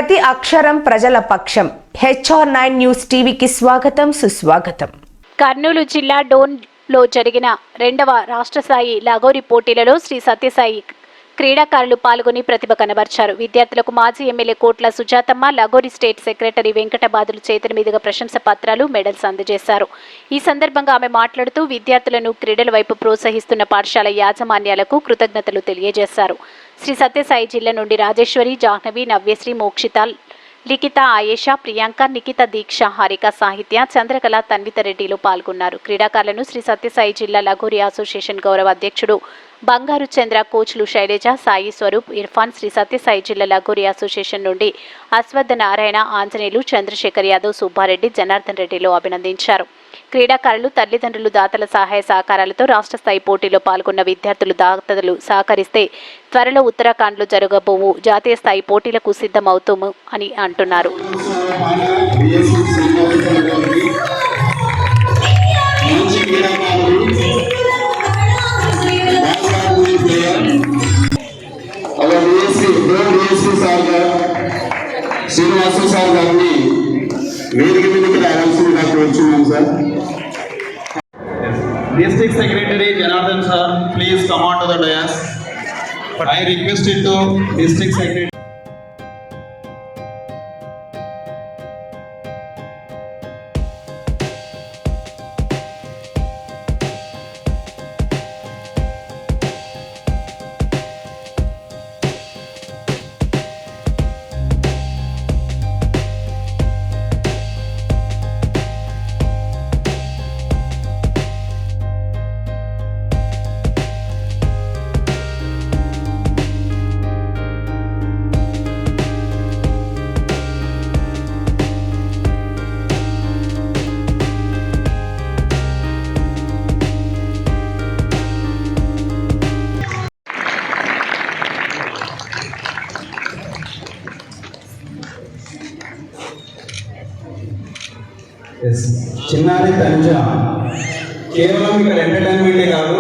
ప్రతి అక్షరం ప్రజల పక్షం. HR9 న్యూస్ టీవీకి స్వాగతం, సుస్వాగతం. కర్నూలు జిల్లా డోన్లో జరిగిన 2వ రాష్ట్ర స్థాయి లగోరి పోటీలలో శ్రీ సత్యసాయి క్రీడాకారులు పాల్గొని ప్రతిభ కనబర్చారు. విద్యార్థులకు మాజీ ఎమ్మెల్యే కోట్ల సుజాతమ్మ, లగోరి స్టేట్ సెక్రటరీ వెంకటబాదులు చేతుల మీదుగా ప్రశంస పత్రాలు, మెడల్స్ అందజేశారు. ఈ సందర్భంగా ఆమె మాట్లాడుతూ విద్యార్థులను క్రీడల వైపు ప్రోత్సహిస్తున్న పాఠశాల యాజమాన్యాలకు కృతజ్ఞతలు తెలియజేశారు. శ్రీ సత్యసాయి జిల్లా నుండి రాజేశ్వరి, జాహ్నవి, నవ్యశ్రీ, మోక్షిత, లిఖిత, ఆయేషా, ప్రియాంక, నిఖిత, దీక్ష, హారిక, సాహిత్య, చంద్రకళ, తన్విత రెడ్డిలు పాల్గొన్నారు. క్రీడాకారులను శ్రీ సత్యసాయి జిల్లా లగోరి అసోసియేషన్ గౌరవ అధ్యక్షుడు బంగారు చంద్ర, కోచ్లు శైలజ, సాయి స్వరూప్, ఇర్ఫాన్, శ్రీ సత్యసాయి జిల్లా లగోరి అసోసియేషన్ నుండి అశ్వథ్ నారాయణ, ఆంజనేయులు, చంద్రశేఖర్ యాదవ్, సుబ్బారెడ్డి, జనార్దన్ రెడ్డిలు అభినందించారు. క్రీడాకారులు, తల్లిదండ్రులు, దాతల సహాయ సహకారాలతో రాష్ట్ర స్థాయి పోటీలో పాల్గొన్న విద్యార్థులు, దాతలు సహకరిస్తే త్వరలో ఉత్తరాఖండ్లో జరగబోవు జాతీయ స్థాయి పోటీలకు సిద్ధమవుతాము అని అంటున్నారు. శ్రీనివాసు సార్ గారిని వేదిక మీదకి రావాల్సిందిగా కోరుచున్నాం sir. District Secretary Janardhan sir, please come on to the dais. I request it to District Secretary. చిన్నారి తనుజ కేవలం ఇక్కడ ఎంటర్టైన్మెంటే కాదు,